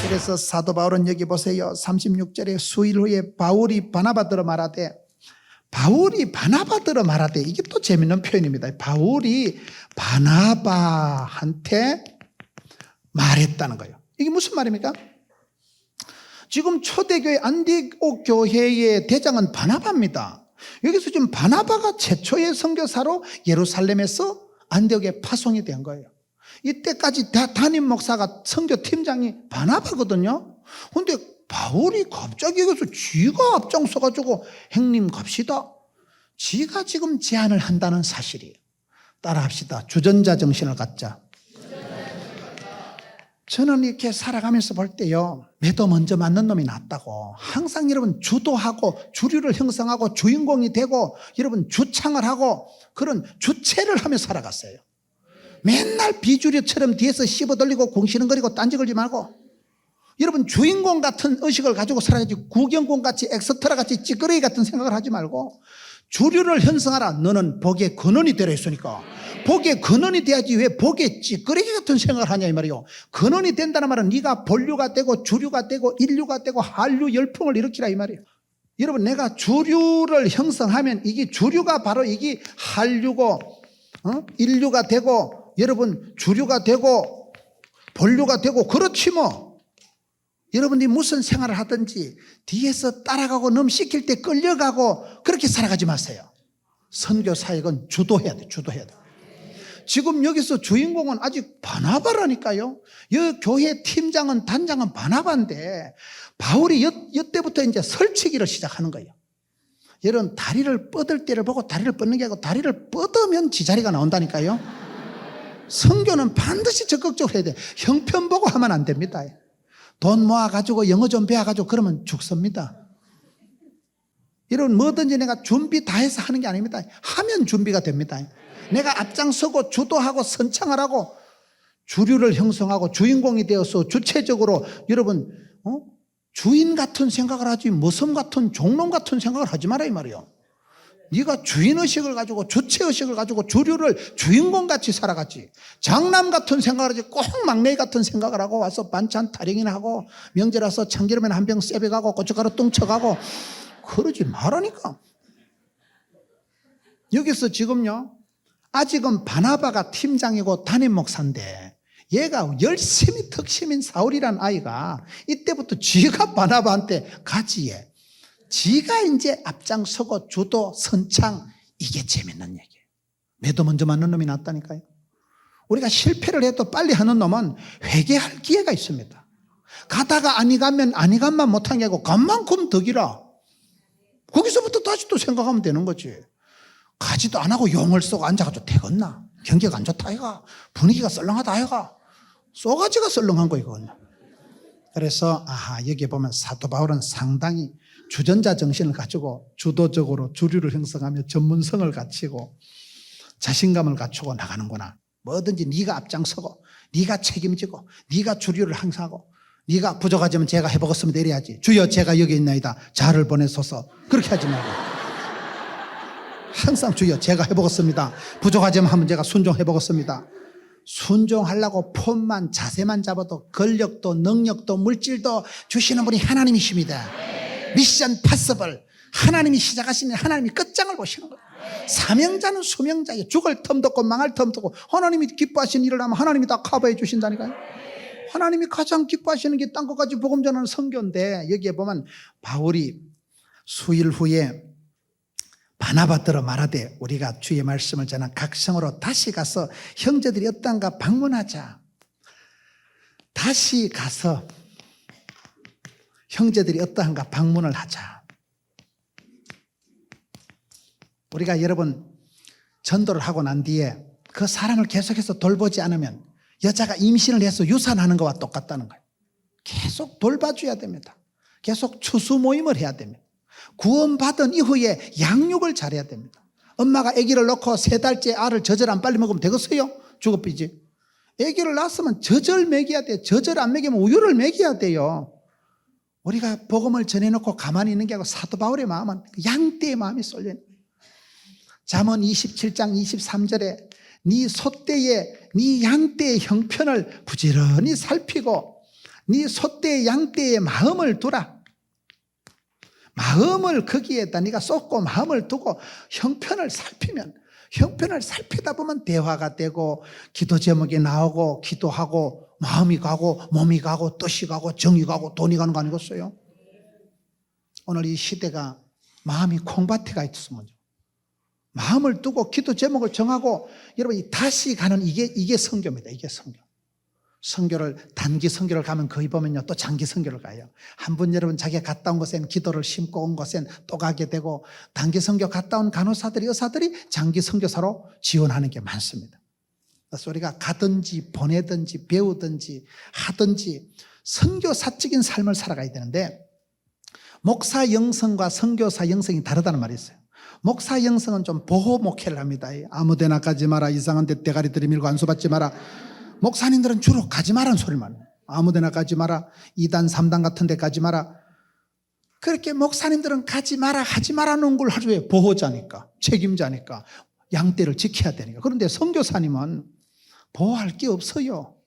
그래서 사도 바울은 여기 보세요. 36절에 수일 후에 바울이 바나바더러 말하되, 바울이 바나바더러 말하되, 이게 또 재밌는 표현입니다. 바울이 바나바한테 말했다는 거예요. 이게 무슨 말입니까? 지금 초대교회 안디옥 교회의 대장은 바나바입니다. 여기서 지금 바나바가 최초의 선교사로 예루살렘에서 안디옥에 파송이 된 거예요. 이때까지 담임 목사가 선교팀장이 바나바거든요. 그런데 바울이 갑자기 여기서 지가 앞장서가지고 형님 갑시다. 지가 지금 제안을 한다는 사실이에요. 따라합시다. 주전자 정신을 갖자. 저는 이렇게 살아가면서 볼 때요, 매도 먼저 맞는 놈이 낫다고. 항상 여러분 주도하고 주류를 형성하고 주인공이 되고 여러분 주창을 하고 그런 주체를 하며 살아갔어요. 맨날 비주류처럼 뒤에서 씹어돌리고 궁시렁거리고 딴지 걸지 말고 여러분 주인공 같은 의식을 가지고 살아야지. 구경꾼같이 엑스트라같이 찌끄러기 같은 생각을 하지 말고 주류를 형성하라. 너는 복의 근원이 되려 있으니까. 복의 근원이 돼야지 왜 복의 찌끄러기 같은 생각을 하냐 이 말이에요. 근원이 된다는 말은 네가 본류가 되고 주류가 되고 인류가 되고 한류 열풍을 일으키라 이 말이에요. 여러분 내가 주류를 형성하면 이게 주류가 바로 이게 한류고 인류가 되고 여러분 주류가 되고 본류가 되고 그렇지 뭐. 여러분들이 무슨 생활을 하든지 뒤에서 따라가고 넘시킬 때 끌려가고 그렇게 살아가지 마세요. 선교 사역은 주도해야 돼. 주도해야 돼. 지금 여기서 주인공은 아직 바나바라니까요. 이 교회 팀장은 단장은 바나바인데 바울이 이때부터 이제 설치기를 시작하는 거예요. 여러분 다리를 뻗을 때를 보고 다리를 뻗는 게 아니고 다리를 뻗으면 지자리가 나온다니까요. 선교는 반드시 적극적으로 해야 돼. 형편 보고 하면 안 됩니다. 돈 모아가지고 영어 좀 배워가지고 그러면 죽습니다. 여러분 뭐든지 내가 준비 다 해서 하는 게 아닙니다. 하면 준비가 됩니다. 내가 앞장서고 주도하고 선창을 하고 주류를 형성하고 주인공이 되어서 주체적으로 여러분 주인 같은 생각을 하지 모섬 같은 종놈 같은 생각을 하지 마라 이 말이에요. 네가 주인의식을 가지고 주체의식을 가지고 주류를 주인공같이 살아갔지. 장남 같은 생각을 하지 꼭 막내기 같은 생각을 하고 와서 반찬 타령이나 하고 명절라서 참기름이나 한 병 세배가고 고춧가루 뚱쳐가고 그러지 말라니까. 여기서 지금요 아직은 바나바가 팀장이고 담임 목사인데 얘가 열심히 덕심인 사울이란 아이가 이때부터 지가 바나바한테 가지에 지가 이제 앞장서고 주도 선창 이게 재밌는 얘기예요. 매도 먼저 맞는 놈이 낫다니까요. 우리가 실패를 해도 빨리 하는 놈은 회개할 기회가 있습니다. 가다가 아니 가면 아니 간만 못한 게 아니고 간만큼 덕이라. 거기서부터 다시 또 생각하면 되는 거지. 가지도 안 하고 용을 쏘고 앉아가지고 되겠나? 경기가 안 좋다 아이가. 분위기가 썰렁하다 아이가. 쏘가지가 썰렁한 거 이거는. 그래서 여기 보면 사도 바울은 상당히 주전자 정신을 가지고 주도적으로 주류를 형성하며 전문성을 갖추고 자신감을 갖추고 나가는구나. 뭐든지 네가 앞장서고 네가 책임지고 네가 주류를 형성하고 네가 부족하지만 제가 해보겠습니다 이래야지. 주여 제가 여기 있나이다. 자를 보내소서. 그렇게 하지 말고 항상 주여 제가 해보겠습니다. 부족하지만 하면 제가 순종해보겠습니다. 순종하려고 폼만 자세만 잡아도 권력도 능력도 물질도 주시는 분이 하나님이십니다. 미션 파서블 하나님이 시작하시는 하나님이 끝장을 보시는 거예요. 사명자는 수명자예요. 죽을 텀도 없고 망할 텀도 없고 하나님이 기뻐하시는 일을 하면 하나님이 다 커버해 주신다니까요. 하나님이 가장 기뻐하시는 게 딴 것까지 복음 전하는 선교인데 여기에 보면 바울이 수일 후에 바나바더러 말하되 우리가 주의 말씀을 전한 각 성으로 다시 가서 형제들이 어떤가 방문하자. 다시 가서 형제들이 어떠한가 방문을 하자. 우리가 여러분 전도를 하고 난 뒤에 그 사람을 계속해서 돌보지 않으면 여자가 임신을 해서 유산하는 것과 똑같다는 거예요. 계속 돌봐줘야 됩니다. 계속 추수 모임을 해야 됩니다. 구원받은 이후에 양육을 잘해야 됩니다. 엄마가 아기를 낳고 3달째 알을 저절 안 빨리 먹으면 되겠어요? 죽어삐지. 아기를 낳았으면 저절 먹여야 돼요. 저절 안 먹이면 우유를 먹여야 돼요. 우리가 복음을 전해놓고 가만히 있는 게 아니고 사도 바울의 마음은 양떼의 마음이 쏠려 있는 거예요. 잠언 27장 23절에 네 소떼의 네 양떼의 형편을 부지런히 살피고 네 소떼 양떼의 마음을 두라. 마음을 거기에다 네가 쏟고 마음을 두고 형편을 살피다 보면 대화가 되고 기도 제목이 나오고 기도하고 마음이 가고 몸이 가고 뜻이 가고 정이 가고 돈이 가는 거 아니겠어요? 오늘 이 시대가 마음이 콩밭에 가 있으면 마음을 두고 기도 제목을 정하고 여러분 다시 가는 이게 선교입니다. 이게 선교. 단기 선교를 가면 거의 보면요 또 장기 선교를 가요. 한 번 여러분 자기가 갔다 온 곳엔 기도를 심고 온 곳엔 또 가게 되고, 단기 선교 갔다 온 간호사들이 의사들이 장기 선교사로 지원하는 게 많습니다. 그래서 우리가 가든지 보내든지 배우든지 하든지 선교사적인 삶을 살아가야 되는데, 목사 영성과 선교사 영성이 다르다는 말이 있어요. 목사 영성은 좀 보호 목회를 합니다. 아무데나 가지 마라, 이상한 데 대가리 들이밀고 안수받지 마라. 목사님들은 주로 가지 마라는 소리만 해요. 아무데나 가지 마라, 2단 3단 같은 데 가지 마라. 그렇게 목사님들은 가지 마라 하지 마라는 걸 하죠. 왜? 보호자니까, 책임자니까, 양떼를 지켜야 되니까. 그런데 선교사님은 보호할 게 없어요.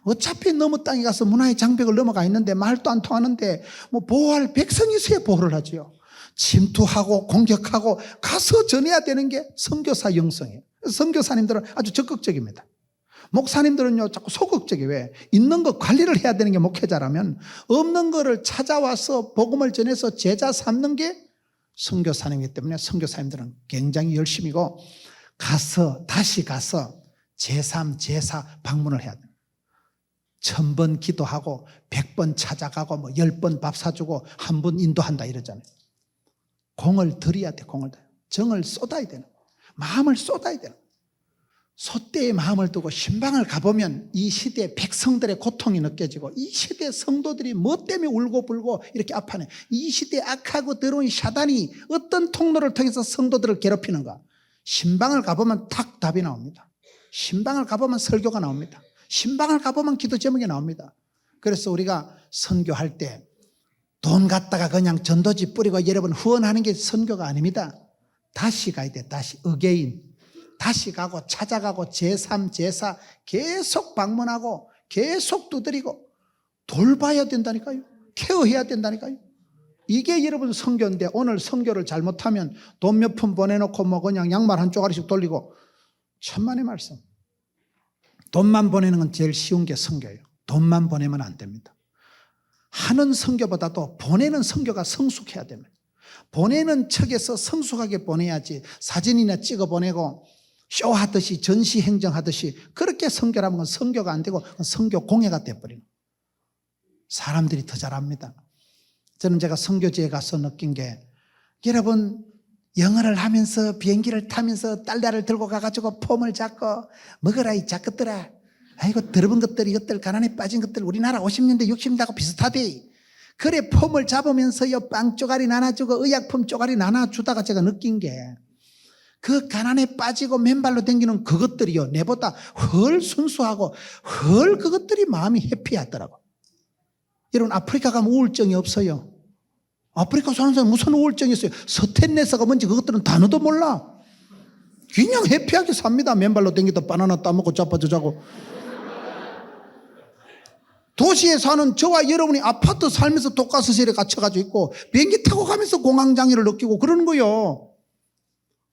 어차피 너무 땅에 가서 문화의 장벽을 넘어가 있는데 말도 안 통하는데 뭐 보호할 백성이 있어야 보호를 하지요. 침투하고 공격하고 가서 전해야 되는 게 선교사 영성이에요. 선교사님들은 아주 적극적입니다. 목사님들은요 자꾸 소극적이에요. 왜? 있는 거 관리를 해야 되는 게 목회자라면 없는 거를 찾아와서 복음을 전해서 제자 삼는 게 선교사님이기 때문에 선교사님들은 굉장히 열심이고, 다시 가서 제3, 제4 방문을 해야 돼요. 1000번 기도하고 100번 찾아가고 뭐 10번 밥 사주고 한 번 인도한다 이러잖아요. 공을 들여야 돼. 정을 쏟아야 되는 거예요. 마음을 쏟아야 되는 거예요. 소떼의 마음을 두고 신방을 가보면 이 시대의 백성들의 고통이 느껴지고, 이 시대의 성도들이 뭐 때문에 울고불고 이렇게 아파하네. 이 시대에 악하고 더러운 사단이 어떤 통로를 통해서 성도들을 괴롭히는가. 신방을 가보면 탁 답이 나옵니다. 신방을 가보면 설교가 나옵니다. 신방을 가보면 기도 제목이 나옵니다. 그래서 우리가 선교할 때 돈 갖다가 그냥 전도지 뿌리고 여러분 후원하는 게 선교가 아닙니다. 다시 가야 돼. 다시 어게인. 다시 가고 찾아가고 제3, 제4 계속 방문하고 계속 두드리고 돌봐야 된다니까요. 케어해야 된다니까요. 이게 여러분 선교인데, 오늘 선교를 잘못하면 돈 몇 푼 보내놓고 뭐 그냥 양말 한 쪼가리씩 돌리고, 천만의 말씀. 돈만 보내는 건 제일 쉬운 게 선교예요. 돈만 보내면 안 됩니다. 하는 선교보다도 보내는 선교가 성숙해야 됩니다. 보내는 척에서 성숙하게 보내야지 사진이나 찍어 보내고 쇼하듯이 전시 행정하듯이 그렇게 선교를 하면 선교가 안 되고 선교 공예가 돼버리는, 사람들이 더 잘합니다. 저는 제가 선교지에 가서 느낀 게, 여러분 영어를 하면서 비행기를 타면서 달러를 들고 가가지고 폼을 잡고 먹어라 이 작것들아, 아이고 더러운 것들, 이것들 가난에 빠진 것들, 우리나라 50년대 60년대하고 비슷하대. 그래 폼을 잡으면서요 빵 쪼가리 나눠주고 의약품 쪼가리 나눠주다가 제가 느낀 게, 그 가난에 빠지고 맨발로 댕기는 그것들이요 내보다 훨 순수하고 훨 그것들이 마음이 해피하더라고. 여러분 아프리카 가면 우울증이 없어요. 아프리카 사는 사람 무슨 우울증이 있어요? 스테인레스가 뭔지 그것들은 단어도 몰라. 그냥 해피하게 삽니다. 맨발로 댕기다 바나나 따먹고 자빠져 자고. 도시에 사는 저와 여러분이 아파트 살면서 독가스실에 갇혀가지고 있고 비행기 타고 가면서 공황장애를 느끼고 그러는 거예요.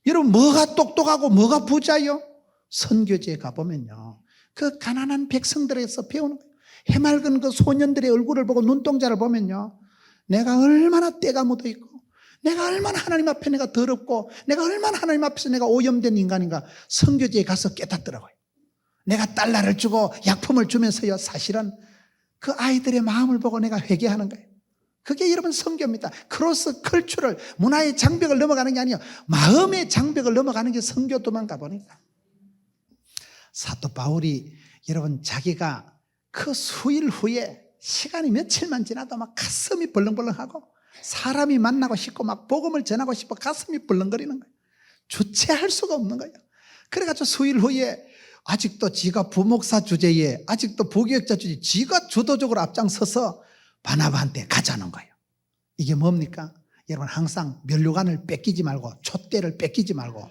여러분 뭐가 똑똑하고 뭐가 부자요? 선교지에 가보면요 그 가난한 백성들에서 배우는 거예요. 해맑은 그 소년들의 얼굴을 보고 눈동자를 보면요, 내가 얼마나 때가 묻어있고 내가 얼마나 하나님 앞에 내가 더럽고 내가 얼마나 하나님 앞에서 내가 오염된 인간인가 선교지에 가서 깨닫더라고요. 내가 달러를 주고 약품을 주면서요 사실은 그 아이들의 마음을 보고 내가 회개하는 거예요. 그게 여러분 선교입니다. 크로스 컬처럴, 문화의 장벽을 넘어가는 게 아니에요. 마음의 장벽을 넘어가는 게 선교 도망가 보니까. 사도 바울이 여러분 자기가 그 수일 후에 시간이 며칠만 지나도 막 가슴이 벌렁벌렁하고 사람이 만나고 싶고 막 복음을 전하고 싶어 가슴이 벌렁거리는 거예요. 주체할 수가 없는 거예요. 그래가지고 수일 후에 아직도 지가 부목사 주제에, 아직도 부교육자 주제에 지가 주도적으로 앞장서서 바나바한테 가자는 거예요. 이게 뭡니까? 여러분 항상 면류관을 뺏기지 말고 촛대를 뺏기지 말고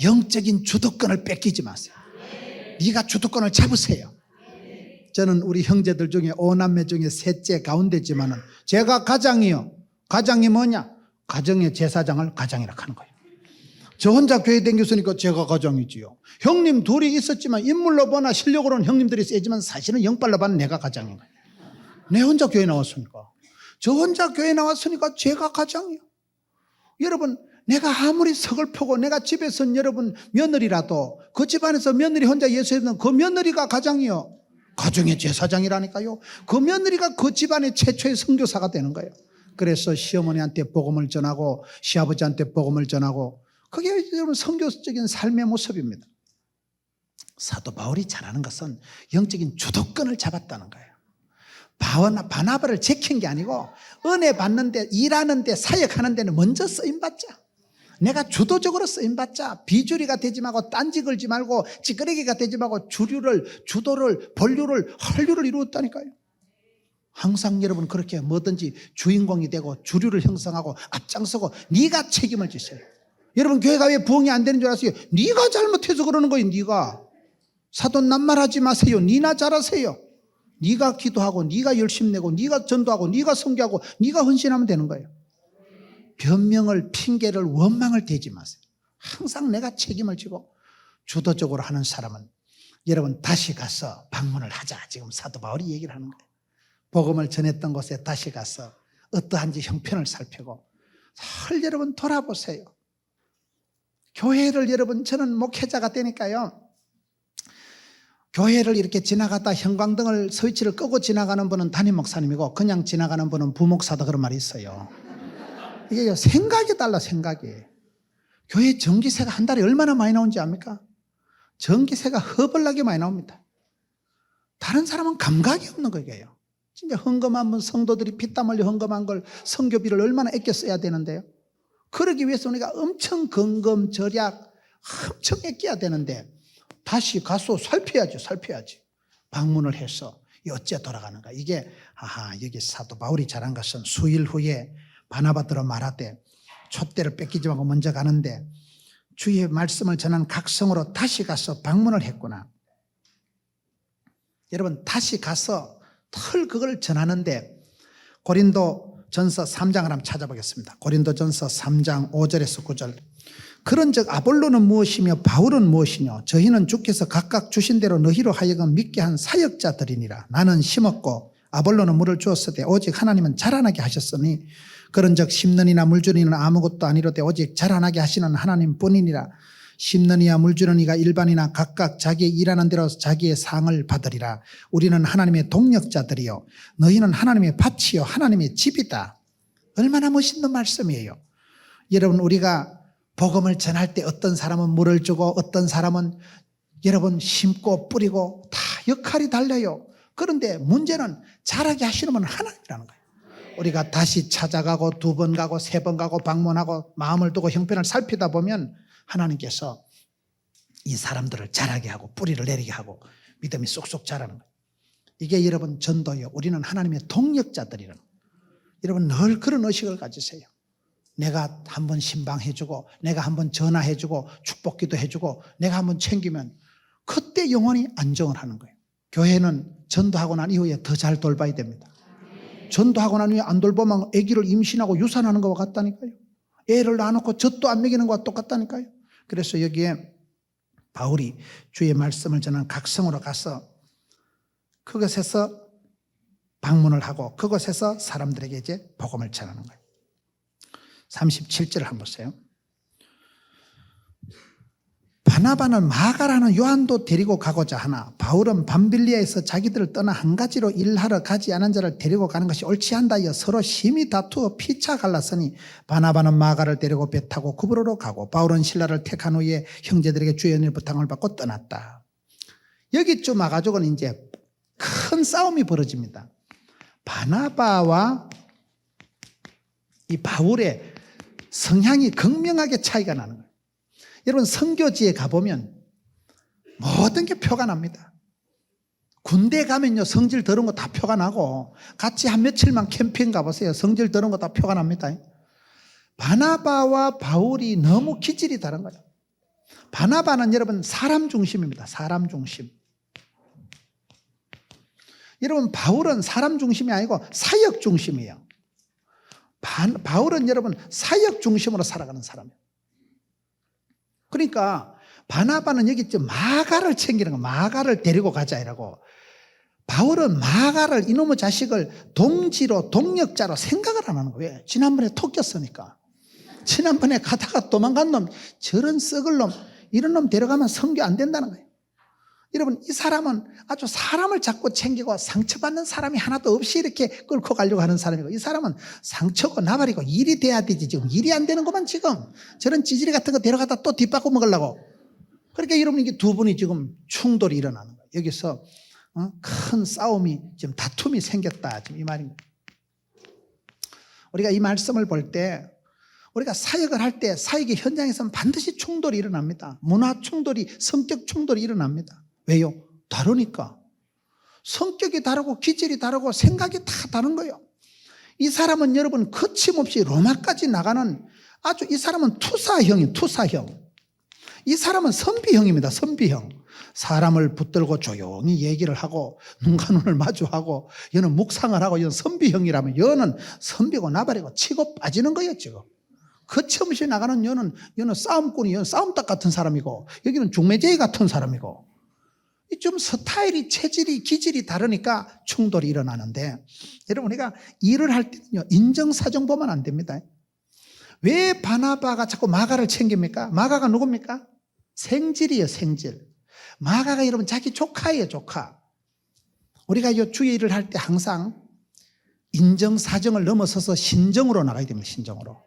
영적인 주도권을 뺏기지 마세요. 네가 주도권을 잡으세요. 저는 우리 형제들 중에 5남매 중에 셋째 가운데지만은 제가 가장이요. 가장이 뭐냐? 가정의 제사장을 가장이라 하는 거예요. 저 혼자 교회 다녔으니까 제가 가장이지요. 형님 둘이 있었지만 인물로 보나 실력으로는 형님들이 세지만 사실은 영빨로 봐는 내가 가장인 거예요. 내 혼자 교회 나왔으니까. 저 혼자 교회 나왔으니까 제가 가장이요. 여러분, 내가 아무리 서글프고 내가 집에선 여러분 며느리라도 그 집안에서 며느리 혼자 예수했는 그 며느리가 가장이요. 가정의 제사장이라니까요. 그 며느리가 그 집안의 최초의 선교사가 되는 거예요. 그래서 시어머니한테 복음을 전하고 시아버지한테 복음을 전하고 그게 여러분 선교적인 삶의 모습입니다. 사도 바울이 잘하는 것은 영적인 주도권을 잡았다는 거예요. 바나바를 지킨 게 아니고 은혜 받는데 일하는데 사역하는 데는 먼저 쓰임받자. 내가 주도적으로 쓰임받자. 비주리가 되지 말고 딴지 걸지 말고 찌끄레기가 되지 말고 주도를 본류를 한류를 이루었다니까요. 항상 여러분 그렇게 뭐든지 주인공이 되고 주류를 형성하고 앞장서고 네가 책임을 지세요. 여러분 교회가 왜 부흥이 안 되는 줄 아세요? 네가 잘못해서 그러는 거예요. 네가 사도 낱말하지 마세요. 네나 잘하세요. 네가 기도하고 네가 열심히 내고 네가 전도하고 네가 선교하고 네가 헌신하면 되는 거예요. 변명을 핑계를 원망을 대지 마세요. 항상 내가 책임을 지고 주도적으로 하는 사람은 여러분 다시 가서 방문을 하자. 지금 사도 바울이 얘기를 하는 거예요. 복음을 전했던 곳에 다시 가서 어떠한지 형편을 살피고 헐 여러분 돌아보세요. 교회를 여러분 저는 목회자가 되니까요. 교회를 이렇게 지나가다 형광등을 스위치를 끄고 지나가는 분은 담임 목사님이고 그냥 지나가는 분은 부목사다 그런 말이 있어요. 이게 생각이 달라 생각이. 교회 전기세가 한 달에 얼마나 많이 나오는지 압니까? 전기세가 허벌나게 많이 나옵니다. 다른 사람은 감각이 없는 거예요. 진짜 헌금한 분 성도들이 피땀 흘려 헌금한 걸 선교비를 얼마나 아껴 써야 되는데요. 그러기 위해서 우리가 엄청 건금 절약 엄청 아껴야 되는데 다시 가서 살펴야지. 방문을 해서 어째 돌아가는가. 이게 여기 사도 바울이 잘한 것은 수일 후에 바나바더러 말하되 촛대를 뺏기지 말고 먼저 가는데 주의 말씀을 전한 각성으로 다시 가서 방문을 했구나. 여러분 다시 가서 그걸 전하는데 고린도전서 3장을 한번 찾아보겠습니다. 고린도전서 3장 5절에서 9절. 그런즉 아볼로는 무엇이며 바울은 무엇이뇨? 저희는 주께서 각각 주신 대로 너희로 하여금 믿게 한 사역자들이니라. 나는 심었고 아볼로는 물을 주었으되 오직 하나님은 자라나게 하셨으니 그런즉 심는이나 물주니는 아무것도 아니로되 오직 자라나게 하시는 하나님뿐이니라. 심는 이와 물주는 이가 일반이나 각각 자기 일하는 대로 자기의 상을 받으리라. 우리는 하나님의 동력자들이요 너희는 하나님의 밭이요 하나님의 집이다. 얼마나 멋있는 말씀이에요. 여러분 우리가 복음을 전할 때 어떤 사람은 물을 주고 어떤 사람은 여러분 심고 뿌리고 다 역할이 달라요. 그런데 문제는 자라게 하시는 분은 하나님이라는 거예요. 우리가 다시 찾아가고 2번 가고 3번 가고 방문하고 마음을 두고 형편을 살피다 보면 하나님께서 이 사람들을 자라게 하고 뿌리를 내리게 하고 믿음이 쏙쏙 자라는 거예요. 이게 여러분 전도요. 우리는 하나님의 동력자들이라는 거예요. 여러분 늘 그런 의식을 가지세요. 내가 한번 신방해주고 내가 한번 전화해주고 축복기도 해주고 내가 한번 챙기면 그때 영혼이 안정을 하는 거예요. 교회는 전도하고 난 이후에 더 잘 돌봐야 됩니다. 전도하고 난 후에 안 돌보면 아기를 임신하고 유산하는 것과 같다니까요. 애를 낳아놓고 젖도 안 먹이는 것과 똑같다니까요. 그래서 여기에 바울이 주의 말씀을 전한 각성으로 가서 그것에서 방문을 하고 그것에서 사람들에게 이제 복음을 전하는 거예요. 37절을 한번 보세요. 바나바는 마가라는 요한도 데리고 가고자 하나 바울은 밤빌리아에서 자기들을 떠나 한 가지로 일하러 가지 않은 자를 데리고 가는 것이 옳지 않다 하여 서로 심히 다투어 피차 갈랐으니 바나바는 마가를 데리고 배 타고 구브로로 가고 바울은 실라를 택한 후에 형제들에게 주의 은혜를 부탁을 받고 떠났다. 여기쯤 와가지고는 이제 큰 싸움이 벌어집니다. 바나바와 이 바울의 성향이 극명하게 차이가 나는 거예요. 여러분 선교지에 가보면 모든 게 표가 납니다. 군대 가면요 성질 더러운 거 다 표가 나고 같이 한 며칠만 캠핑 가보세요. 성질 더러운 거 다 표가 납니다. 바나바와 바울이 너무 기질이 다른 거예요. 바나바는 여러분 사람 중심입니다. 사람 중심. 여러분, 바울은 사람 중심이 아니고 사역 중심이에요. 바울은 여러분 사역 중심으로 살아가는 사람이에요. 그러니까 바나바는 여기 있죠. 마가를 챙기는 거, 마가를 데리고 가자 이라고. 바울은 마가를, 이놈의 자식을 동지로, 동력자로 생각을 안 하는 거예요. 왜? 지난번에 토꼈으니까. 지난번에 가다가 도망간 놈, 저런 썩을 놈, 이런 놈 데려가면 선교 안 된다는 거예요. 여러분, 이 사람은 아주 사람을 자꾸 챙기고 상처받는 사람이 하나도 없이 이렇게 끌고 가려고 하는 사람이고, 이 사람은 상처고 나발이고 일이 돼야 되지. 지금 일이 안 되는 것만 지금 저런 찌질이 같은 거 데려가다 또 뒷바꿔 먹으려고. 그러니까 여러분, 이게 두 분이 지금 충돌이 일어나는 거예요. 여기서 큰 싸움이, 지금 다툼이 생겼다, 지금 이 말입니다. 우리가 이 말씀을 볼 때, 우리가 사역을 할 때 사역의 현장에서는 반드시 충돌이 일어납니다. 문화 충돌이, 성격 충돌이 일어납니다. 왜요? 다르니까. 성격이 다르고 기질이 다르고 생각이 다 다른 거예요. 이 사람은 여러분 거침없이 로마까지 나가는, 아주 이 사람은 투사형이에요. 투사형. 이 사람은 선비형입니다. 선비형. 사람을 붙들고 조용히 얘기를 하고 눈과 눈을 마주하고, 얘는 묵상을 하고, 얘는 선비형이라면 얘는 선비고 나발이고 치고 빠지는 거예요. 지금 거침없이 나가는 얘는 싸움꾼이, 얘는 싸움닭 같은 사람이고, 여기는 중매제이 같은 사람이고, 좀 스타일이, 체질이, 기질이 다르니까 충돌이 일어나는데, 여러분, 우리가 일을 할 때는요, 인정사정 보면 안 됩니다. 왜 바나바가 자꾸 마가를 챙깁니까? 마가가 누굽니까? 생질이에요. 생질. 마가가 여러분 자기 조카예요. 조카. 우리가 이 주의 일을 할 때 항상 인정사정을 넘어서서 신정으로 나가야 됩니다. 신정으로.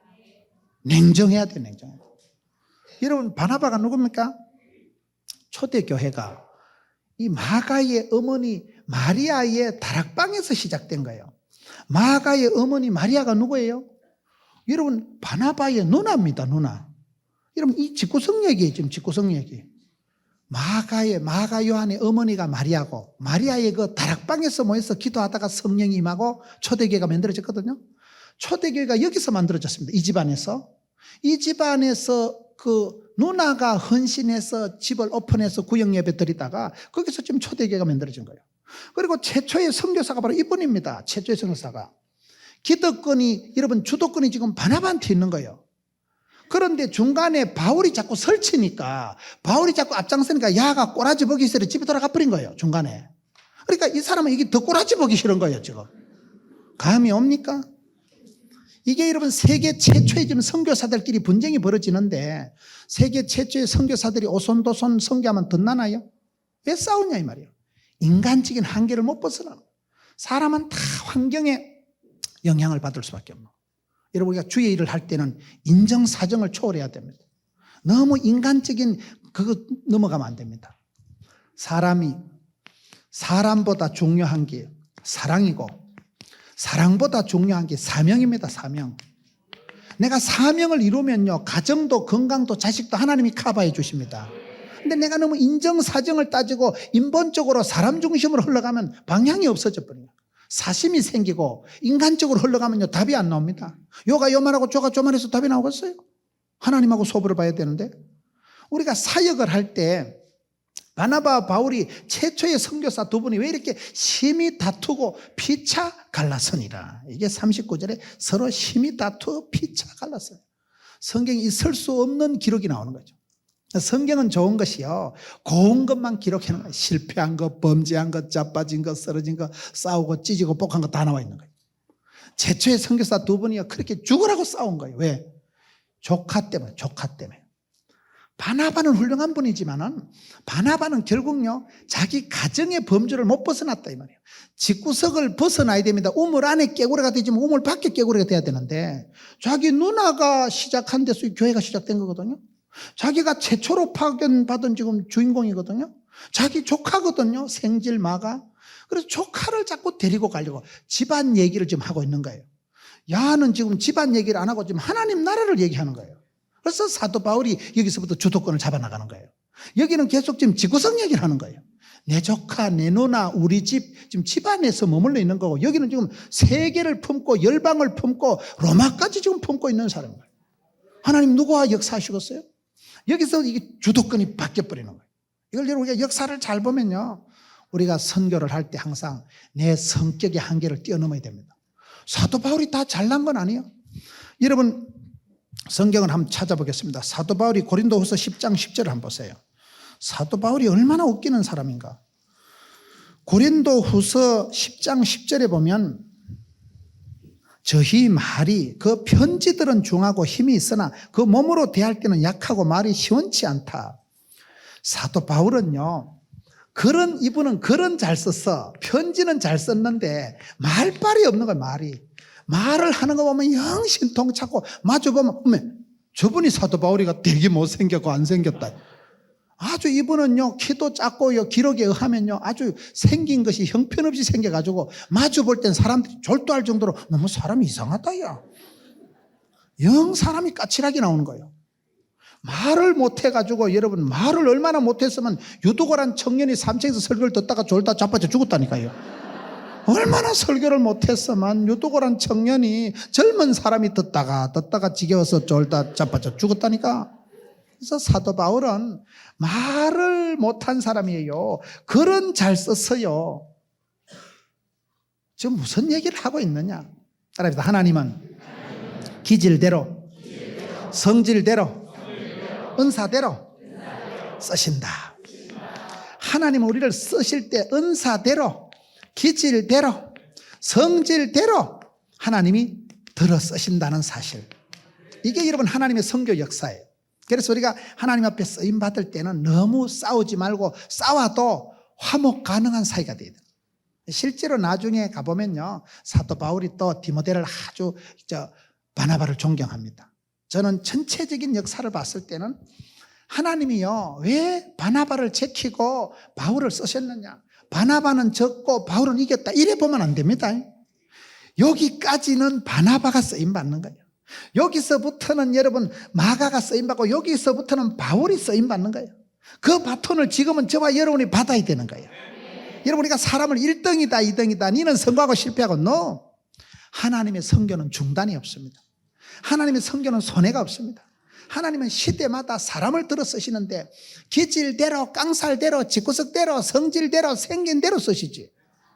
냉정해야 돼요. 냉정. 여러분, 바나바가 누굽니까? 초대교회가 이 마가의 어머니 마리아의 다락방에서 시작된 거예요. 마가의 어머니 마리아가 누구예요? 여러분, 바나바의 누나입니다. 누나. 여러분, 이 집구성 얘기예요. 지금 집구성 얘기. 마가 요한의 어머니가 마리아고, 마리아의 그 다락방에서 모여서 기도하다가 성령이 임하고 초대교회가 만들어졌거든요. 초대교회가 여기서 만들어졌습니다. 이 집안에서. 이 집안에서 그 누나가 헌신해서 집을 오픈해서 구역 예배 드리다가 거기서 지금 초대교회가 만들어진 거예요. 그리고 최초의 선교사가 바로 이분입니다. 최초의 선교사가. 기득권이, 여러분, 주도권이 지금 바나바한테 있는 거예요. 그런데 중간에 바울이 자꾸 설치니까, 바울이 자꾸 앞장서니까 야가 꼬라지 보기 싫어 집에 돌아가 버린 거예요. 중간에. 그러니까 이 사람은 이게 더 꼬라지 보기 싫은 거예요. 지금 감이 옵니까? 이게 여러분 세계 최초의 지금 선교사들끼리 분쟁이 벌어지는데, 세계 최초의 선교사들이 오손도손 선교하면 덧나나요? 왜 싸우냐 이 말이에요. 인간적인 한계를 못 벗어나. 사람은 다 환경에 영향을 받을 수밖에 없는. 여러분, 우리가 주의 일을 할 때는 인정사정을 초월해야 됩니다. 너무 인간적인 그거 넘어가면 안 됩니다. 사람보다 중요한 게 사랑이고, 사랑보다 중요한 게 사명입니다. 사명. 내가 사명을 이루면요, 가정도 건강도 자식도 하나님이 커버해 주십니다. 근데 내가 너무 인정사정을 따지고 인본적으로 사람 중심으로 흘러가면 방향이 없어져 버려요. 사심이 생기고 인간적으로 흘러가면요, 답이 안 나옵니다. 요가 요만하고 저가 저만해서 답이 나오겠어요? 하나님하고 소부를 봐야 되는데. 우리가 사역을 할 때 바나바와 바울이 최초의 선교사 두 분이 왜 이렇게 심히 다투고 피차 갈라서니라. 이게 39절에 서로 심히 다투어 피차 갈라서니. 성경에 있을 수 없는 기록이 나오는 거죠. 성경은 좋은 것이요, 고운 것만 기록하는 거예요. 실패한 것, 범죄한 것, 자빠진 것, 쓰러진 것, 싸우고 찢어지고 뻑한 거 다 나와 있는 거예요. 최초의 선교사 두 분이요, 그렇게 죽으라고 싸운 거예요. 왜? 조카 때문에. 조카 때문에. 바나바는 훌륭한 분이지만은, 바나바는 결국요, 자기 가정의 범주를 못 벗어났다 이 말이에요. 집구석을 벗어나야 됩니다. 우물 안에 깨구리가 되지만 우물 밖에 깨구리가 돼야 되는데, 자기 누나가 시작한 데서 교회가 시작된 거거든요. 자기가 최초로 파견받은 지금 주인공이거든요. 자기 조카거든요. 생질 마가. 그래서 조카를 자꾸 데리고 가려고 집안 얘기를 지금 하고 있는 거예요. 야는 지금 집안 얘기를 안 하고 지금 하나님 나라를 얘기하는 거예요. 그래서 사도 바울이 여기서부터 주도권을 잡아나가는 거예요. 여기는 계속 지금 지구성 얘기를 하는 거예요. 내 조카, 내 누나, 우리 집, 지금 집안에서 머물러 있는 거고, 여기는 지금 세계를 품고 열방을 품고 로마까지 지금 품고 있는 사람이에요. 하나님 누구와 역사하시겠어요? 여기서 이게 주도권이 바뀌어버리는 거예요. 이걸 우리가 역사를 잘 보면요, 우리가 선교를 할 때 항상 내 성격의 한계를 뛰어넘어야 됩니다. 사도 바울이 다 잘난 건 아니에요. 여러분 성경을 한번 찾아보겠습니다. 사도 바울이 고린도후서 10장 10절을 한번 보세요. 사도 바울이 얼마나 웃기는 사람인가. 고린도후서 10장 10절에 보면 저희 말이 그 편지들은 중하고 힘이 있으나 그 몸으로 대할 때는 약하고 말이 시원치 않다. 사도 바울은요, 이분은 글은 잘 썼어. 편지는 잘 썼는데 말빨이 없는 거야, 말이. 말을 하는 거 보면 영 신통찮고 마주보면 어머, 저분이 사도 바울이가 되게 못생겼고 안 생겼다. 아주 이분은요 키도 작고요 기록에 의하면요 아주 생긴 것이 형편없이 생겨가지고 마주 볼 땐 사람들이 졸도할 정도로 너무 사람이 이상하다 야. 영 사람이 까칠하게 나오는 거예요. 말을 못해가지고 여러분 말을 얼마나 못했으면 유도고란 청년이 산책에서 설교를 듣다가 졸다 자빠져 죽었다니까요. 얼마나 설교를 못했으면 유도고란 청년이 젊은 사람이 듣다가 지겨워서 졸다 자빠져 죽었다니까. 그래서 사도 바울은 말을 못한 사람이에요. 글은 잘 썼어요. 지금 무슨 얘기를 하고 있느냐? 따라합시다. 하나님은 기질대로, 성질대로, 은사대로 쓰신다. 하나님은 우리를 쓰실 때 은사대로, 기질대로, 성질대로 하나님이 들어 쓰신다는 사실. 이게 여러분 하나님의 선교 역사예요. 그래서 우리가 하나님 앞에 쓰임 받을 때는 너무 싸우지 말고 싸워도 화목 가능한 사이가 돼야 돼요. 실제로 나중에 가보면요 사도 바울이 또 디모데를 아주 바나바를 존경합니다. 저는 전체적인 역사를 봤을 때는 하나님이요 왜 바나바를 제키고 바울을 쓰셨느냐, 바나바는 졌고 바울은 이겼다 이래 보면 안 됩니다. 여기까지는 바나바가 쓰임 받는 거예요. 여기서부터는 여러분 마가가 쓰임받고 여기서부터는 바울이 쓰임받는 거예요. 그 바톤을 지금은 저와 여러분이 받아야 되는 거예요. 여러분 우리가 사람을 1등이다 2등이다 니는 성공하고 실패하고 no. 하나님의 선교는 중단이 없습니다. 하나님의 선교는 손해가 없습니다. 하나님은 시대마다 사람을 들어 쓰시는데 기질대로 깡살대로 집구석대로 성질대로 생긴 대로 쓰시지.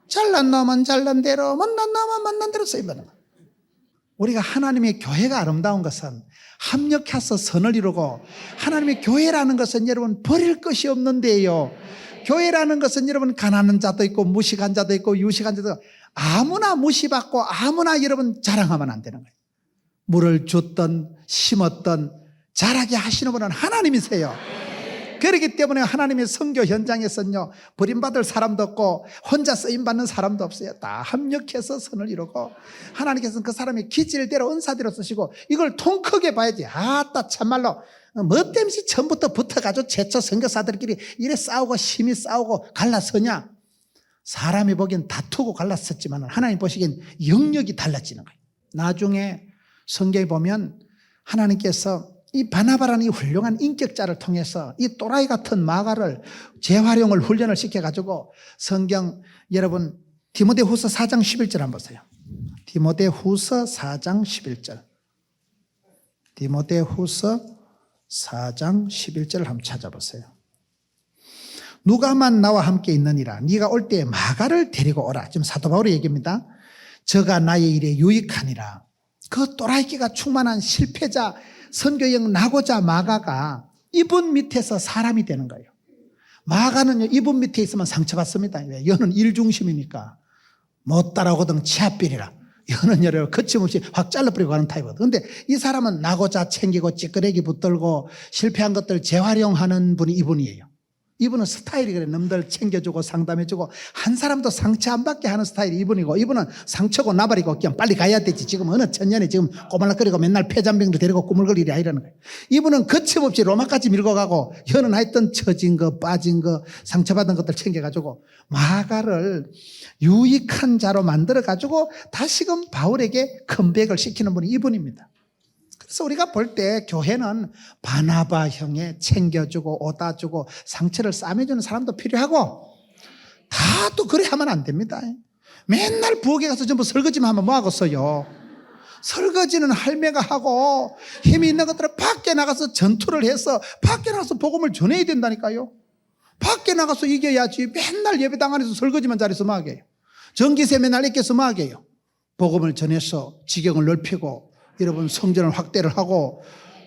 잘난 놈은 잘난 대로 못난 놈은 못난 대로 쓰임받는 거예요. 우리가 하나님의 교회가 아름다운 것은 합력해서 선을 이루고 하나님의 교회라는 것은 여러분 버릴 것이 없는 데예요. 교회라는 것은 여러분 가난한 자도 있고 무식한 자도 있고 유식한 자도 있고 아무나 무시받고 아무나 여러분 자랑하면 안 되는 거예요. 물을 줬던 심었던 자라게 하시는 분은 하나님이세요. 그렇기 때문에 하나님의 선교 현장에서는요 버림받을 사람도 없고 혼자 쓰임받는 사람도 없어요. 다 합력해서 선을 이루고 하나님께서는 그 사람의 기질대로 은사대로 쓰시고 이걸 통 크게 봐야지. 아따 참말로 뭐 때문에 처음부터 붙어가지고 최초 선교사들끼리 이래 싸우고 심히 싸우고 갈라서냐. 사람이 보기엔 다투고 갈라섰지만 하나님 보시기엔 영역이 달라지는 거예요. 나중에 성경에 보면 하나님께서 이 바나바라는 이 훌륭한 인격자를 통해서 이 또라이 같은 마가를 재활용을 훈련을 시켜가지고 성경 여러분 디모데후서 4장 11절 한번 보세요. 디모데후서 4장 11절. 디모데후서 4장 11절을 한번 찾아보세요. 누가만 나와 함께 있느니라. 네가 올 때 마가를 데리고 오라. 지금 사도 바울의 얘기입니다. 저가 나의 일에 유익하니라. 그 또라이끼가 충만한 실패자 선교형 나고자 마가가 이분 밑에서 사람이 되는 거예요. 마가는요 이분 밑에 있으면 상처받습니다. 왜? 여는 일중심이니까 못 따라오거든 치아삘이라. 여는 여를 거침없이 확 잘라버리고 가는 타입이거든. 그런데 이 사람은 나고자 챙기고 찌끄레기 붙들고 실패한 것들 재활용하는 분이 이분이에요. 이분은 스타일이 그래. 남들 챙겨주고 상담해주고 한 사람도 상처 안 받게 하는 스타일이 이분이고 이분은 상처고 나발이고 그냥 빨리 가야 되지. 지금 어느 천년에 지금 꼬말락거리고 맨날 폐잔병도 데리고 꾸물거리랴 이러는 거예요. 이분은 거침없이 로마까지 밀고 가고 여는 하여튼 처진 거 빠진 거 상처받은 것들 챙겨가지고 마가를 유익한 자로 만들어가지고 다시금 바울에게 컴백을 시키는 분이 이분입니다. 그래서 우리가 볼 때 교회는 바나바 형에 챙겨주고 오다주고 상처를 싸매주는 사람도 필요하고 다 또 그래 하면 안 됩니다. 맨날 부엌에 가서 전부 설거지만 하면 뭐하겠어요. 설거지는 할매가 하고 힘이 있는 것들은 밖에 나가서 전투를 해서 밖에 나가서 복음을 전해야 된다니까요. 밖에 나가서 이겨야지. 맨날 예배당 안에서 설거지만 잘해서 뭐 하게요. 전기세 맨날 아껴서 뭐 하게요. 복음을 전해서 지경을 넓히고 여러분 성전을 확대를 하고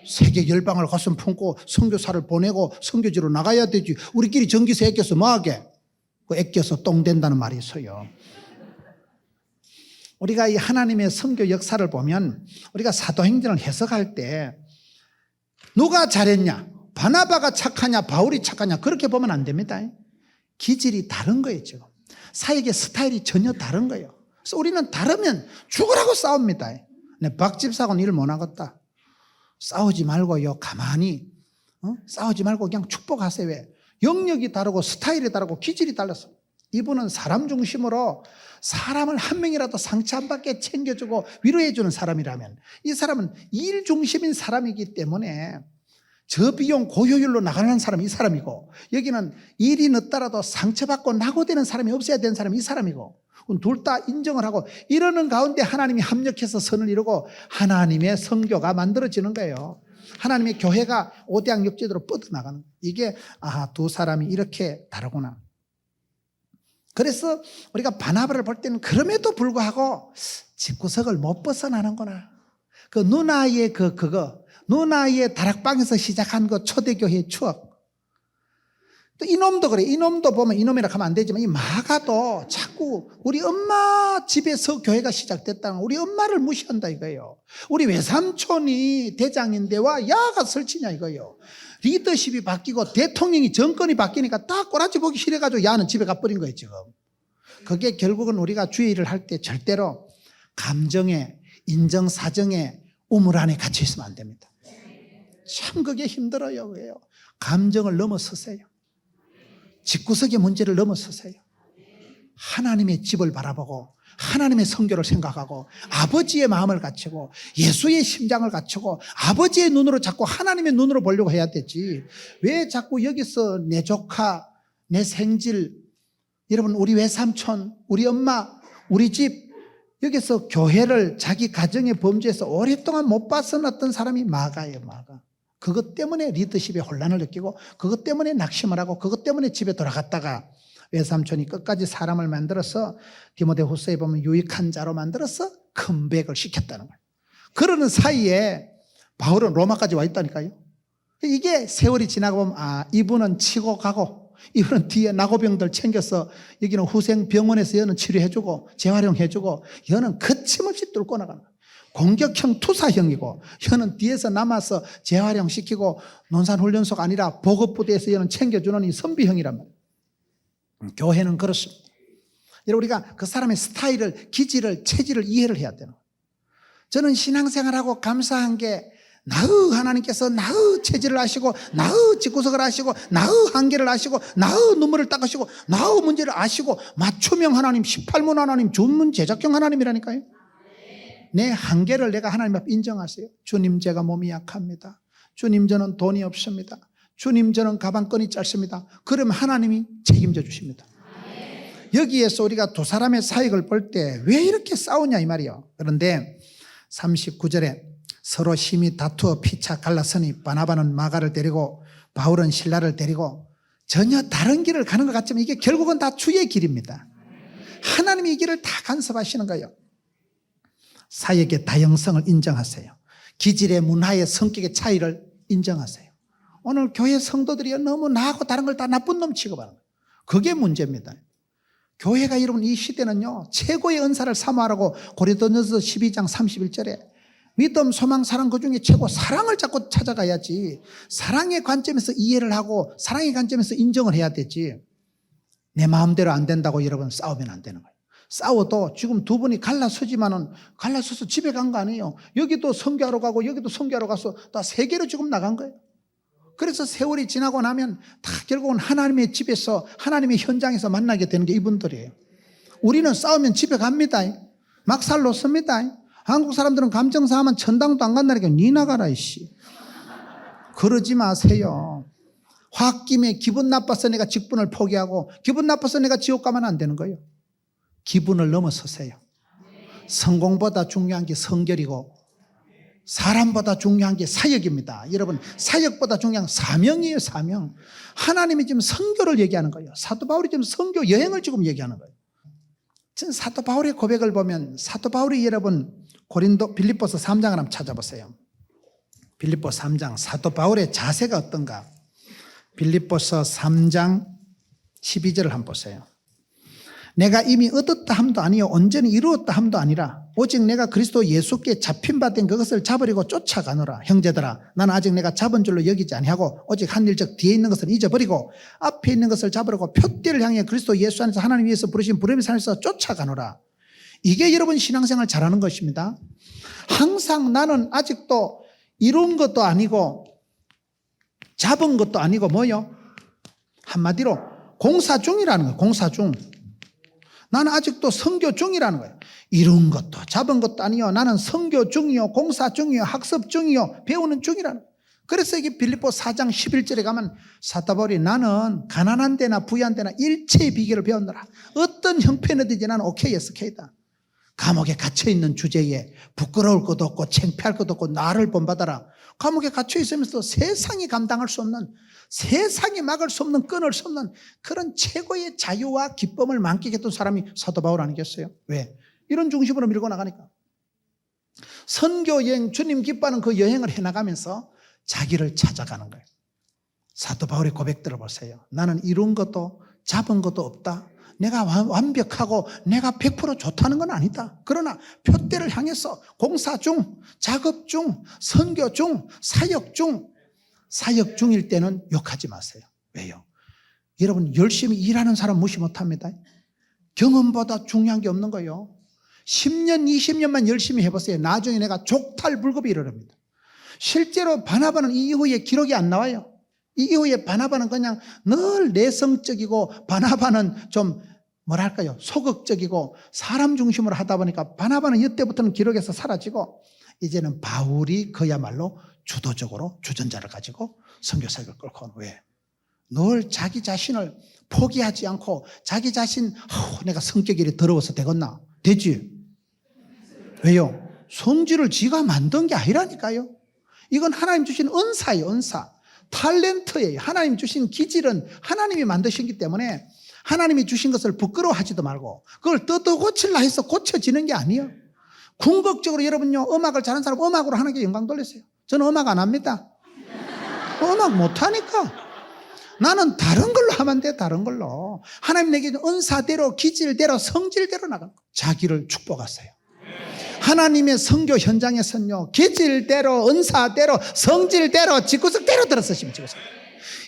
세계 열방을 가슴 품고 선교사를 보내고 선교지로 나가야 되지. 우리끼리 전기세 아껴서 뭐 하게. 아껴서 똥 된다는 말이 있어요. 우리가 이 하나님의 선교 역사를 보면 우리가 사도행전을 해석할 때 누가 잘했냐, 바나바가 착하냐, 바울이 착하냐 그렇게 보면 안 됩니다. 기질이 다른 거예요. 지금 사역의 스타일이 전혀 다른 거예요. 그래서 우리는 다르면 죽으라고 싸웁니다. 네, 박 집사하고는 일 못 하겠다. 싸우지 말고요, 가만히 싸우지 말고 그냥 축복하세요. 왜? 영역이 다르고 스타일이 다르고 기질이 달라서. 이분은 사람 중심으로 사람을 한 명이라도 상처 안 받게 챙겨주고 위로해주는 사람이라면, 이 사람은 일 중심인 사람이기 때문에 저비용 고효율로 나가는 사람이 이 사람이고, 여기는 일이 늦더라도 상처받고 낙오되는 사람이 없어야 되는 사람이 이 사람이고, 둘 다 인정을 하고 이러는 가운데 하나님이 합력해서 선을 이루고 하나님의 선교가 만들어지는 거예요. 하나님의 교회가 오대양역제도로 뻗어나가는 거예요. 이게 두 사람이 이렇게 다르구나. 그래서 우리가 바나바를 볼 때는 그럼에도 불구하고 집구석을 못 벗어나는구나. 그 누나의 누나의 다락방에서 시작한 그 초대교회의 추억. 또 이놈도 그래. 이놈도 보면 이놈이라 하면 안 되지만 이 마가도 자꾸 우리 엄마 집에서 교회가 시작됐다는, 우리 엄마를 무시한다 이거예요. 우리 외삼촌이 대장인데 와 야가 설치냐 이거예요. 리더십이 바뀌고 대통령이 정권이 바뀌니까 딱 꼬라지 보기 싫어가지고 야는 집에 가버린 거예요 지금. 그게 결국은 우리가 주의를 할 때 절대로 감정에, 인정사정에 우물 안에 갇혀 있으면 안 됩니다. 참 그게 힘들어요. 왜요? 감정을 넘어서세요. 집구석의 문제를 넘어서세요. 하나님의 집을 바라보고 하나님의 성교를 생각하고 아버지의 마음을 갖추고 예수의 심장을 갖추고 아버지의 눈으로 자꾸 하나님의 눈으로 보려고 해야 되지. 왜 자꾸 여기서 내 조카, 내 생질, 여러분 우리 외삼촌, 우리 엄마, 우리 집, 여기서 교회를 자기 가정의 범죄에서 오랫동안 못 벗어났던 사람이 마가예요. 마가. 그것 때문에 리더십에 혼란을 느끼고 그것 때문에 낙심을 하고 그것 때문에 집에 돌아갔다가 외삼촌이 끝까지 사람을 만들어서 디모데후서에 보면 유익한 자로 만들어서 컴백을 시켰다는 거예요. 그러는 사이에 바울은 로마까지 와 있다니까요. 이게 세월이 지나고 보면 이분은 치고 가고 이분은 뒤에 낙오병들 챙겨서 여기는 후생병원에서 여는 치료해주고 재활용해주고 여는 거침없이 뚫고 나가는 거예요. 공격형 투사형이고 여는 뒤에서 남아서 재활용시키고 논산훈련소가 아니라 보급부대에서 여는 챙겨주는 이 선비형이란 말이에요. 교회는 그렇습니다. 여러분 우리가 그 사람의 스타일을, 기질을, 체질을 이해를 해야 되는 거예요. 저는 신앙생활하고 감사한 게 나의 하나님께서 나의 체질을 아시고 나의 집구석을 아시고 나의 한계를 아시고 나의 눈물을 닦으시고 나의 문제를 아시고 맞춤형 하나님, 18문 하나님, 전문 제작형 하나님이라니까요. 내 한계를 내가 하나님 앞에 인정하세요. 주님 제가 몸이 약합니다. 주님 저는 돈이 없습니다. 주님 저는 가방끈이 짧습니다. 그러면 하나님이 책임져 주십니다. 여기에서 우리가 두 사람의 사역을 볼 때 왜 이렇게 싸우냐 이 말이에요. 그런데 39절에 서로 심히 다투어 피차 갈라서니 바나바는 마가를 데리고 바울은 실라를 데리고 전혀 다른 길을 가는 것 같지만 이게 결국은 다 주의 길입니다. 하나님이 이 길을 다 간섭하시는 거예요. 사역의 다양성을 인정하세요. 기질의, 문화의, 성격의 차이를 인정하세요. 오늘 교회 성도들이 너무 나하고 다른 걸 다 나쁜 놈 취급하는 거예요. 그게 문제입니다. 교회가 여러분 이 시대는요 최고의 은사를 사모하라고 고린도전서 12장 31절에 믿음, 소망, 사랑 그 중에 최고 사랑을 자꾸 찾아가야지. 사랑의 관점에서 이해를 하고 사랑의 관점에서 인정을 해야 되지. 내 마음대로 안 된다고 여러분 싸우면 안 되는 거예요. 싸워도 지금 두 분이 갈라서지만은 갈라서서 집에 간 거 아니에요. 여기도 선교하러 가고 여기도 선교하러 가서 다 세계로 지금 나간 거예요. 그래서 세월이 지나고 나면 다 결국은 하나님의 집에서 하나님의 현장에서 만나게 되는 게 이분들이에요. 우리는 싸우면 집에 갑니다. 막살 놓습니다. 한국 사람들은 감정 상하면 천당도 안 간다니까. 니 나가라 이씨. 그러지 마세요. 홧김에 기분 나빠서 내가 직분을 포기하고 기분 나빠서 내가 지옥 가면 안 되는 거예요. 기분을 넘어서세요. 성공보다 중요한 게 성결이고 사람보다 중요한 게 사역입니다. 여러분, 사역보다 중요한 사명이에요, 사명. 하나님이 지금 선교를 얘기하는 거예요. 사도 바울이 지금 선교 여행을 지금 얘기하는 거예요. 지금 사도 바울의 고백을 보면 사도 바울이 여러분 빌립보서 3장을 한번 찾아보세요. 빌립보 3장 사도 바울의 자세가 어떤가? 빌립보서 3장 12절을 한번 보세요. 내가 이미 얻었다 함도 아니요 온전히 이루었다 함도 아니라 오직 내가 그리스도 예수께 잡힌 바 된 그것을 잡으려고 쫓아가노라. 형제들아, 나는 아직 내가 잡은 줄로 여기지 아니하고 오직 한 일 즉 뒤에 있는 것을 잊어버리고 앞에 있는 것을 잡으려고 표대를 향해 그리스도 예수 안에서 하나님 위해서 부르신 부름의 산에서 쫓아가노라. 이게 여러분 신앙생활 잘하는 것입니다. 항상 나는 아직도 이룬 것도 아니고 잡은 것도 아니고 뭐요? 한마디로 공사 중이라는 거예요. 공사 중. 나는 아직도 선교 중이라는 거예요. 이룬 것도 잡은 것도 아니요. 나는 선교 중이요. 공사 중이요. 학습 중이요. 배우는 중이라는 거예요. 그래서 이게 빌립보 4장 11절에 가면 사도 바울이 나는 가난한 데나 부유한 데나 일체의 비결을 배웠노라. 어떤 형편이든지 나는 오케이 SK다. 감옥에 갇혀있는 주제에 부끄러울 것도 없고 창피할 것도 없고 나를 본받아라. 감옥에 갇혀 있으면서 세상이 감당할 수 없는, 세상이 막을 수 없는, 끊을 수 없는 그런 최고의 자유와 기쁨을 만끽했던 사람이 사도 바울 아니겠어요? 왜? 이런 중심으로 밀고 나가니까. 선교 여행, 주님 기뻐하는 그 여행을 해나가면서 자기를 찾아가는 거예요. 사도 바울의 고백들을 보세요. 나는 이룬 것도 잡은 것도 없다. 내가 완벽하고 내가 100% 좋다는 건 아니다. 그러나 표대를 향해서 공사 중, 작업 중, 선교 중, 사역 중. 사역 중일 때는 욕하지 마세요. 왜요? 여러분 열심히 일하는 사람 무시 못합니다. 경험보다 중요한 게 없는 거예요. 10년, 20년만 열심히 해보세요. 나중에 내가 족탈불급이 이르릅니다. 실제로 바나바는 이 이후에 기록이 안 나와요. 이 이후에 바나바는 그냥 늘 내성적이고 바나바는 좀 뭐랄까요? 소극적이고 사람 중심으로 하다 보니까 바나바는 이때부터는 기록에서 사라지고 이제는 바울이 그야말로 주도적으로 주전자를 가지고 선교사역을 끌고 오는. 왜? 늘 자기 자신을 포기하지 않고 자기 자신 내가 성격이 이렇게 더러워서 되겠나? 되지. 왜요? 성질을 지가 만든 게 아니라니까요. 이건 하나님 주신 은사예요. 은사. 탤런트예요. 하나님 주신 기질은 하나님이 만드셨기 때문에 하나님이 주신 것을 부끄러워하지도 말고 그걸 뜯어 고칠라 해서 고쳐지는 게 아니에요. 궁극적으로 여러분요, 음악을 잘하는 사람 음악으로 하는 게 영광 돌리세요. 저는 음악 안 합니다. 음악 못하니까. 나는 다른 걸로 하면 돼. 다른 걸로. 하나님 내게 은사대로 기질대로 성질대로 나가는 거예요. 자기를 축복하세요. 하나님의 선교 현장에서는요, 기질대로 은사대로 성질대로 집구석대로 들었으시면 집구석.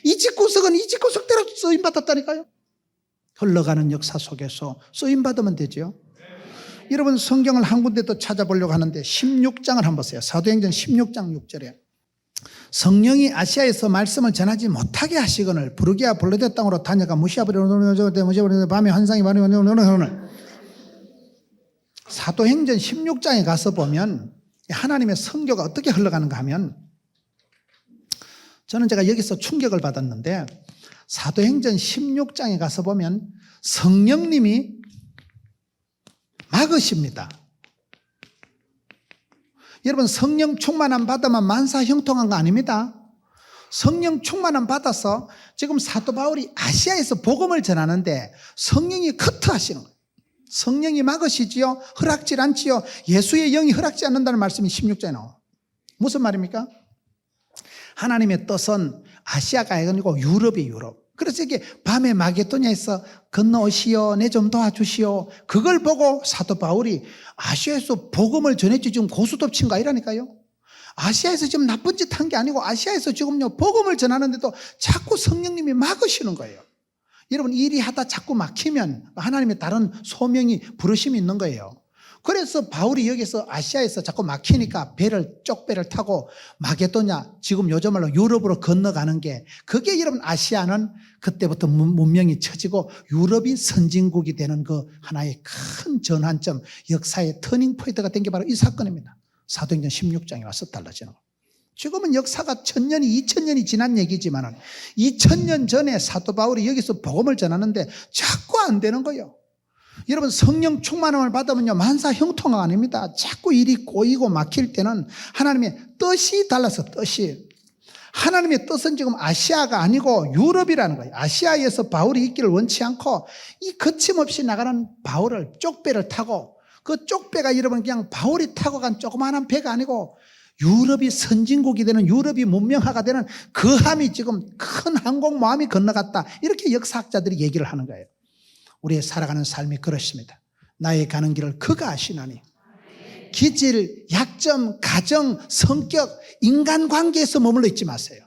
이 집구석은 이 집구석대로 쓰임받았다니까요. 흘러가는 역사 속에서 쓰임받으면 되죠. 여러분 성경을 한 군데 또 찾아보려고 하는데 16장을 한번 보세요. 사도행전 16장 6절에 성령이 아시아에서 말씀을 전하지 못하게 하시거늘 부르기아 블레셋 땅으로 다녀가 무시아버리는 밤에 환상이 많으면 사도행전 16장에 가서 보면 하나님의 선교가 어떻게 흘러가는가 하면 저는 제가 여기서 충격을 받았는데 사도행전 16장에 가서 보면 성령님이 막으십니다. 여러분 성령 충만함 받으면 만사 형통한 거 아닙니다. 성령 충만함 받아서 지금 사도 바울이 아시아에서 복음을 전하는데 성령이 커트하시는 거예요. 성령이 막으시지요. 허락질 않지요. 예수의 영이 허락지 않는다는 말씀이 16장에 나와요. 무슨 말입니까? 하나님의 뜻은 아시아가 아니고 유럽이에요. 유럽. 그래서 이게 밤에 마게도냐에서 건너오시오, 내 좀 도와주시오. 그걸 보고 사도 바울이 아시아에서 복음을 전했지 지금 고수톱 친 거 아니라니까요. 아시아에서 지금 나쁜 짓 한 게 아니고 아시아에서 지금요 복음을 전하는데도 자꾸 성령님이 막으시는 거예요. 여러분 일이 하다 자꾸 막히면 하나님의 다른 소명이 부르심이 있는 거예요. 그래서 바울이 여기서 아시아에서 자꾸 막히니까 쪽배를 타고 마게도냐, 지금 요즘 말로 유럽으로 건너가는 게 그게 여러분 아시아는 그때부터 문명이 처지고 유럽이 선진국이 되는 그 하나의 큰 전환점, 역사의 터닝 포인트가 된 게 바로 이 사건입니다. 사도행전 16장에 와서 달라지는 거. 지금은 역사가 1000년이 2000년이 지난 얘기지만 2000년 전에 사도 바울이 여기서 복음을 전하는데 자꾸 안 되는 거예요. 여러분 성령 충만함을 받으면요 만사 형통가 아닙니다. 자꾸 일이 꼬이고 막힐 때는 하나님의 뜻이 달라서 뜻이 하나님의 뜻은 지금 아시아가 아니고 유럽이라는 거예요. 아시아에서 바울이 있기를 원치 않고 이 거침없이 나가는 바울을 쪽배를 타고 그 쪽배가 여러분 그냥 바울이 타고 간 조그마한 배가 아니고 유럽이 선진국이 되는 유럽이 문명화가 되는 그 함이 지금 큰 항공모함이 건너갔다. 이렇게 역사학자들이 얘기를 하는 거예요. 우리의 살아가는 삶이 그렇습니다. 나의 가는 길을 그가 아시나니. 기질, 약점, 가정, 성격, 인간관계에서 머물러 있지 마세요.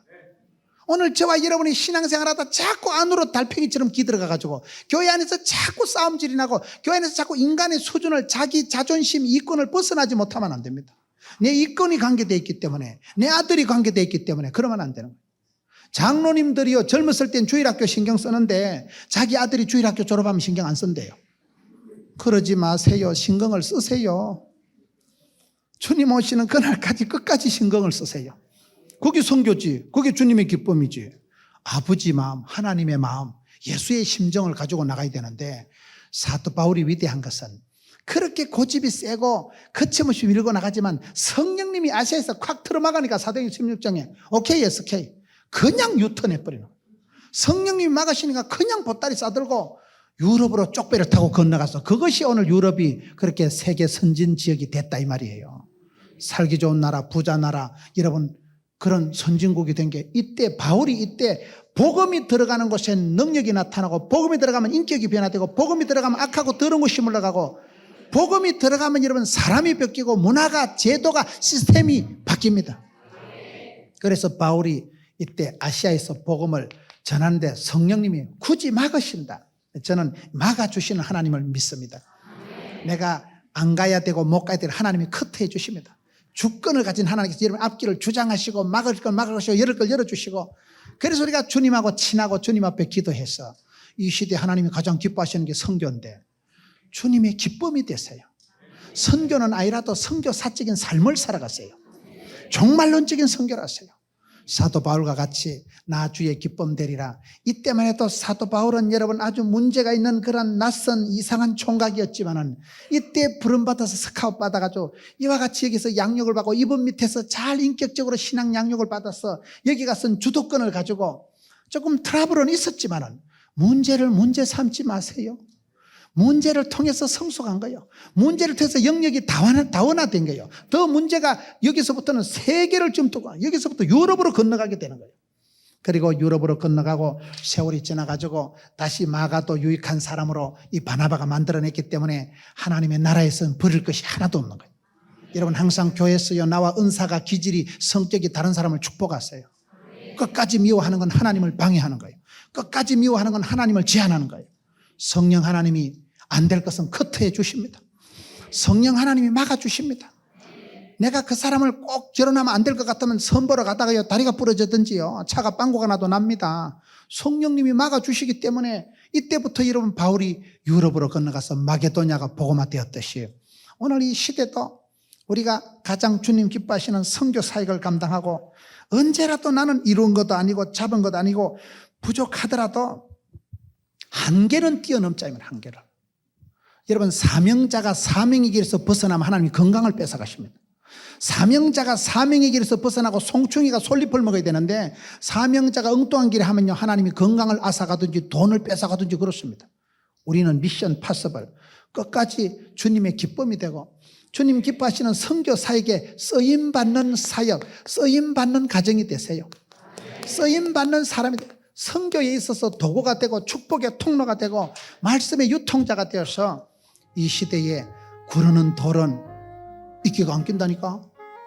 오늘 저와 여러분이 신앙생활하다 자꾸 안으로 달팽이처럼 기들어가가지고 교회 안에서 자꾸 싸움질이 나고 교회 안에서 자꾸 인간의 수준을 자기 자존심, 이권을 벗어나지 못하면 안 됩니다. 내 이권이 관계되어 있기 때문에 내 아들이 관계되어 있기 때문에 그러면 안 되는 거예요. 장로님들이요 젊었을 땐 주일학교 신경 쓰는데 자기 아들이 주일학교 졸업하면 신경 안 쓴대요. 그러지 마세요. 신경을 쓰세요. 주님 오시는 그날까지 끝까지 신경을 쓰세요. 그게 선교지. 그게 주님의 기쁨이지. 아버지 마음, 하나님의 마음, 예수의 심정을 가지고 나가야 되는데 사도 바울이 위대한 것은 그렇게 고집이 세고 거침없이 밀고 나가지만 성령님이 아시아에서 콱 틀어막으니까 사도행전 16장에 오케이 SK 그냥 유턴해버리는 거예요. 성령님이 막으시니까 그냥 보따리 싸들고 유럽으로 쪽배를 타고 건너가서 그것이 오늘 유럽이 그렇게 세계 선진 지역이 됐다 이 말이에요. 살기 좋은 나라, 부자 나라, 여러분 그런 선진국이 된 게 이때 바울이 이때 복음이 들어가는 곳에 능력이 나타나고 복음이 들어가면 인격이 변화되고 복음이 들어가면 악하고 더러운 것이 물러가고 복음이 들어가면 여러분 사람이 바뀌고 문화가 제도가 시스템이 바뀝니다. 그래서 바울이 이때 아시아에서 복음을 전하는데 성령님이 굳이 막으신다. 저는 막아주시는 하나님을 믿습니다. 내가 안 가야 되고 못 가야 될 하나님이 커트해 주십니다. 주권을 가진 하나님께서 여러분 앞길을 주장하시고 막을 걸 막으시고 열을 걸 열어주시고 그래서 우리가 주님하고 친하고 주님 앞에 기도해서 이 시대 하나님이 가장 기뻐하시는 게 선교인데 주님의 기쁨이 되세요. 선교는 아니라도 선교 사적인 삶을 살아가세요. 종말론적인 선교를 하세요. 사도 바울과 같이 나 주의 기쁨 되리라. 이때만 해도 사도 바울은 여러분 아주 문제가 있는 그런 낯선 이상한 총각이었지만은 이때 부름받아서 스카웃 받아가지고 이와 같이 여기서 양육을 받고 이분 밑에서 잘 인격적으로 신앙 양육을 받아서 여기 가서 주도권을 가지고 조금 트러블은 있었지만은 문제를 문제 삼지 마세요. 문제를 통해서 성숙한 거예요. 문제를 통해서 영역이 다원화된 거예요. 더 문제가 여기서부터는 세계를 줌두고 여기서부터 유럽으로 건너가게 되는 거예요. 그리고 유럽으로 건너가고 세월이 지나가지고 다시 마가도 유익한 사람으로 이 바나바가 만들어냈기 때문에 하나님의 나라에서는 버릴 것이 하나도 없는 거예요. 여러분 항상 교회에서요 나와 은사가 기질이 성격이 다른 사람을 축복하세요. 끝까지 미워하는 건 하나님을 방해하는 거예요. 끝까지 미워하는 건 하나님을 제한하는 거예요. 성령 하나님이 안 될 것은 커트해 주십니다. 성령 하나님이 막아주십니다. 내가 그 사람을 꼭 결혼하면 안 될 것 같으면 선보러 가다가요 다리가 부러지든지요 차가 빵꾸가 나도 납니다. 성령님이 막아주시기 때문에 이때부터 여러분 바울이 유럽으로 건너가서 마게도냐가 복음화되었듯이 오늘 이 시대도 우리가 가장 주님 기뻐하시는 선교 사역을 감당하고 언제라도 나는 이룬 것도 아니고 잡은 것도 아니고 부족하더라도 한계는 뛰어넘자면 한계를. 여러분 사명자가 사명의 길에서 벗어나면 하나님이 건강을 뺏어가십니다. 사명자가 사명의 길에서 벗어나고 송충이가 솔잎을 먹어야 되는데 사명자가 엉뚱한 길에 하면요 하나님이 건강을 앗아가든지 돈을 뺏어가든지 그렇습니다. 우리는 미션 파서블 끝까지 주님의 기쁨이 되고 주님 기뻐하시는 선교 사역에 쓰임받는 사역, 쓰임받는 가정이 되세요. 쓰임받는 사람이 되세요. 선교에 있어서 도구가 되고 축복의 통로가 되고 말씀의 유통자가 되어서 이 시대에 구르는 돌은 이끼가 안 낀다니까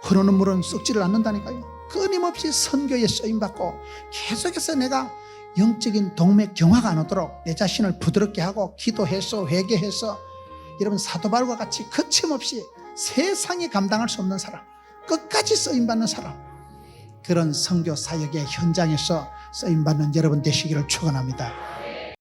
흐르는 물은 썩지를 않는다니까요. 끊임없이 선교에 쓰임받고 계속해서 내가 영적인 동맥 경화가 안 오도록 내 자신을 부드럽게 하고 기도해서 회개해서 여러분 사도 바울과 같이 거침없이 세상이 감당할 수 없는 사람 끝까지 쓰임받는 사람 그런 선교 사역의 현장에서 쓰임받는 여러분 되시기를 축원합니다.